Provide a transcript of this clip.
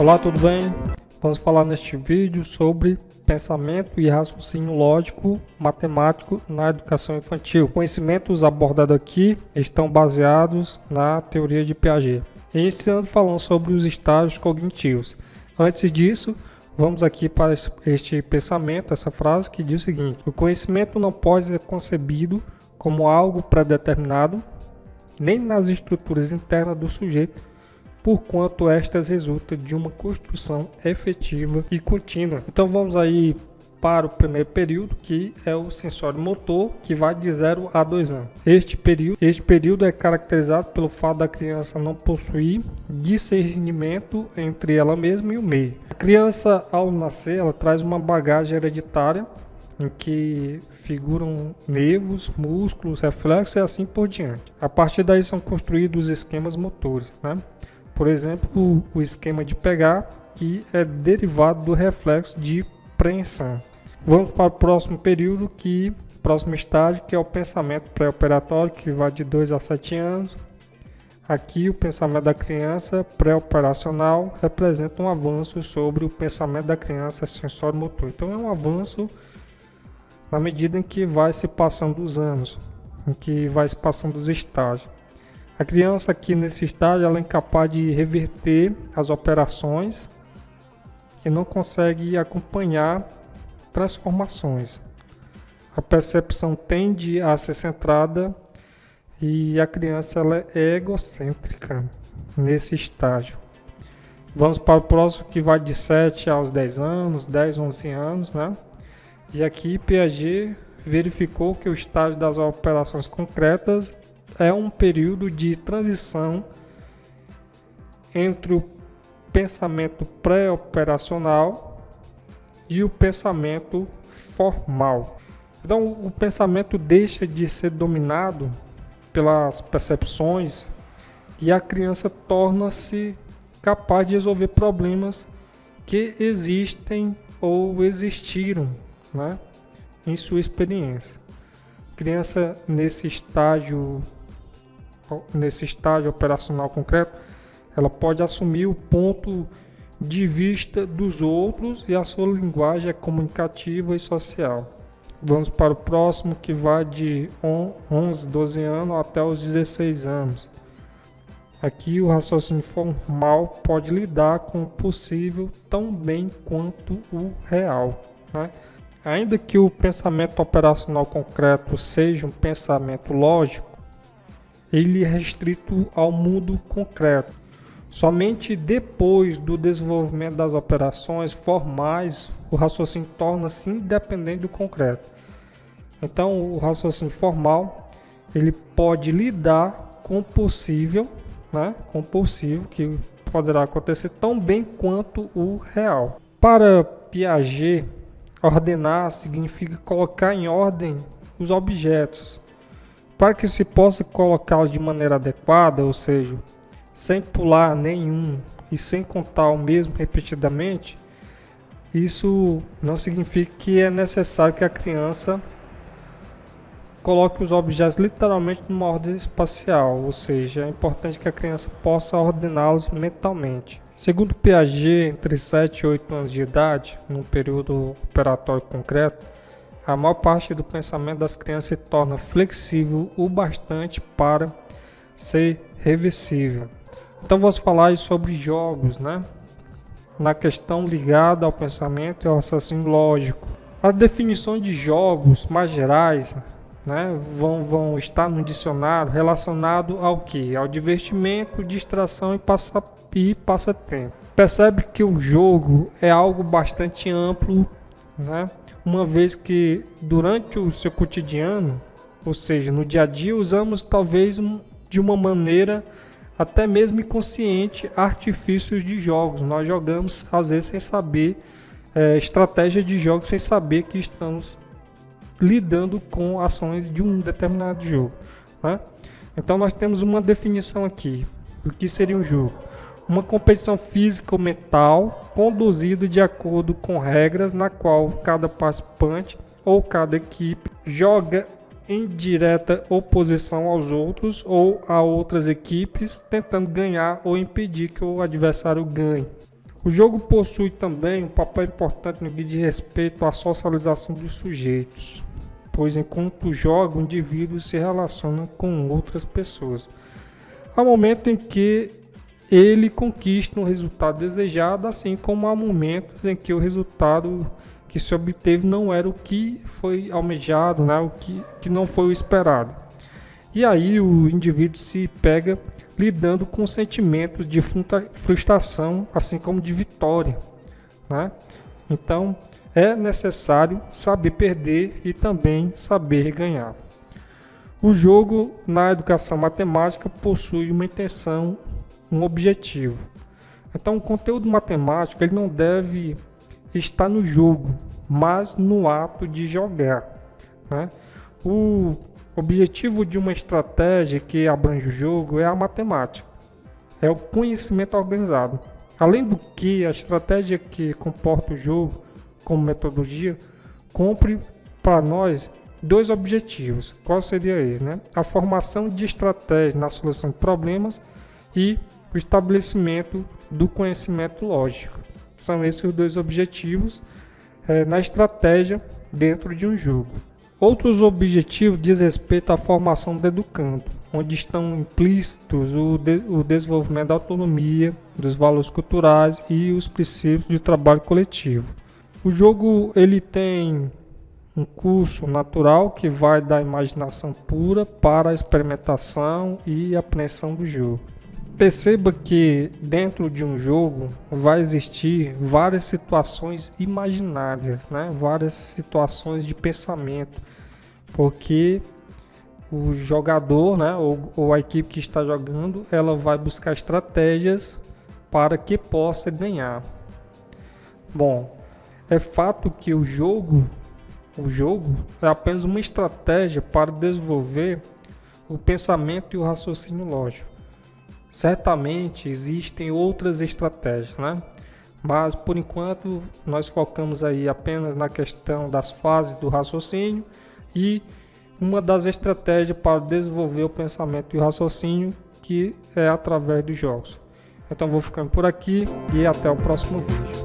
Olá, tudo bem? Vamos falar neste vídeo sobre pensamento e raciocínio lógico matemático na educação infantil. Conhecimentos abordados aqui estão baseados na teoria de Piaget. Iniciando falando sobre os estágios cognitivos. Antes disso, vamos aqui para este pensamento, essa frase que diz o seguinte: o conhecimento não pode ser concebido como algo pré-determinado, nem nas estruturas internas do sujeito, porquanto estas resultam de uma construção efetiva e contínua. Então vamos aí para o primeiro período, que é o sensório motor, que vai de 0 a 2 anos. Este período é caracterizado pelo fato da criança não possuir discernimento entre ela mesma e o meio. A criança, ao nascer, ela traz uma bagagem hereditária em que figuram nervos, músculos, reflexos e assim por diante. A partir daí são construídos os esquemas motores, né? Por exemplo, o esquema de pegar, que é derivado do reflexo de preensão. Vamos para o próximo período, próximo estágio, que é o pensamento pré-operatório, que vai de 2 a 7 anos. Aqui o pensamento da criança pré-operacional representa um avanço sobre o pensamento da criança sensório-motor. Então é um avanço na medida em que vai se passando os anos, em que vai se passando os estágios. A criança aqui nesse estágio ela é incapaz de reverter as operações, que não consegue acompanhar transformações. A percepção tende a ser centrada e a criança ela é egocêntrica nesse estágio. Vamos para o próximo, que vai de 7 aos 10 anos, 10, 11 anos, né? E aqui Piaget verificou que o estágio das operações concretas é um período de transição entre o pensamento pré-operacional e o pensamento formal. Então, o pensamento deixa de ser dominado pelas percepções e a criança torna-se capaz de resolver problemas que existem ou existiram, né, em sua experiência. A criança nesse estágio operacional concreto, ela pode assumir o ponto de vista dos outros e a sua linguagem é comunicativa e social. Vamos para o próximo, que vai de 11, 12 anos até os 16 anos. Aqui o raciocínio formal pode lidar com o possível tão bem quanto o real, né? Ainda que o pensamento operacional concreto seja um pensamento lógico, ele é restrito ao mundo concreto. Somente depois do desenvolvimento das operações formais, o raciocínio torna-se independente do concreto. Então, o raciocínio formal, ele pode lidar com o possível, né? Com o possível que poderá acontecer tão bem quanto o real. Para Piaget, ordenar significa colocar em ordem os objetos. Para que se possa colocá-los de maneira adequada, ou seja, sem pular nenhum e sem contar o mesmo repetidamente, isso não significa que é necessário que a criança coloque os objetos literalmente numa ordem espacial, ou seja, é importante que a criança possa ordená-los mentalmente. Segundo Piaget, entre 7 e 8 anos de idade, num período operatório concreto, a maior parte do pensamento das crianças se torna flexível o bastante para ser reversível. Então vamos falar sobre jogos, né? Na questão ligada ao pensamento e ao raciocínio lógico. As definições de jogos mais gerais, né, vão estar no dicionário relacionado ao que? Ao divertimento, distração e passatempo. Percebe que o jogo é algo bastante amplo, né? Uma vez que durante o seu cotidiano, ou seja, no dia a dia, usamos talvez de uma maneira até mesmo inconsciente artifícios de jogos. Nós jogamos às vezes sem saber, estratégia de jogos sem saber que estamos lidando com ações de um determinado jogo, né? Então nós temos uma definição aqui do que seria um jogo: uma competição física ou mental conduzida de acordo com regras na qual cada participante ou cada equipe joga em direta oposição aos outros ou a outras equipes, tentando ganhar ou impedir que o adversário ganhe. O jogo possui também um papel importante no que diz respeito à socialização dos sujeitos, pois enquanto joga, o indivíduo se relaciona com outras pessoas. Há momento em que ele conquista um resultado desejado, assim como há momentos em que o resultado que se obteve não era o que foi almejado, né? O que não foi o esperado. E aí o indivíduo se pega lidando com sentimentos de frustração, assim como de vitória, né? Então é necessário saber perder e também saber ganhar. O jogo na educação matemática possui uma intenção, um objetivo. Então o conteúdo matemático ele não deve estar no jogo, mas no ato de jogar, né? O objetivo de uma estratégia que abrange o jogo é a matemática, é o conhecimento organizado. Além do que, a estratégia que comporta o jogo como metodologia cumpre para nós dois objetivos. Qual seria eles, né? A formação de estratégias na solução de problemas e o estabelecimento do conhecimento lógico. São esses os dois objetivos na estratégia dentro de um jogo. Outros objetivos diz respeito à formação do educando, onde estão implícitos o desenvolvimento da autonomia, dos valores culturais e os princípios de trabalho coletivo. O jogo ele tem um curso natural que vai da imaginação pura para a experimentação e apreensão do jogo. Perceba que dentro de um jogo vai existir várias situações imaginárias, né? Várias situações de pensamento, porque o jogador, né? ou a equipe que está jogando, ela vai buscar estratégias para que possa ganhar. Bom, é fato que o jogo é apenas uma estratégia para desenvolver o pensamento e o raciocínio lógico. Certamente existem outras estratégias, né? Mas por enquanto nós focamos aí apenas na questão das fases do raciocínio e uma das estratégias para desenvolver o pensamento e o raciocínio que é através dos jogos. Então vou ficando por aqui e até o próximo vídeo.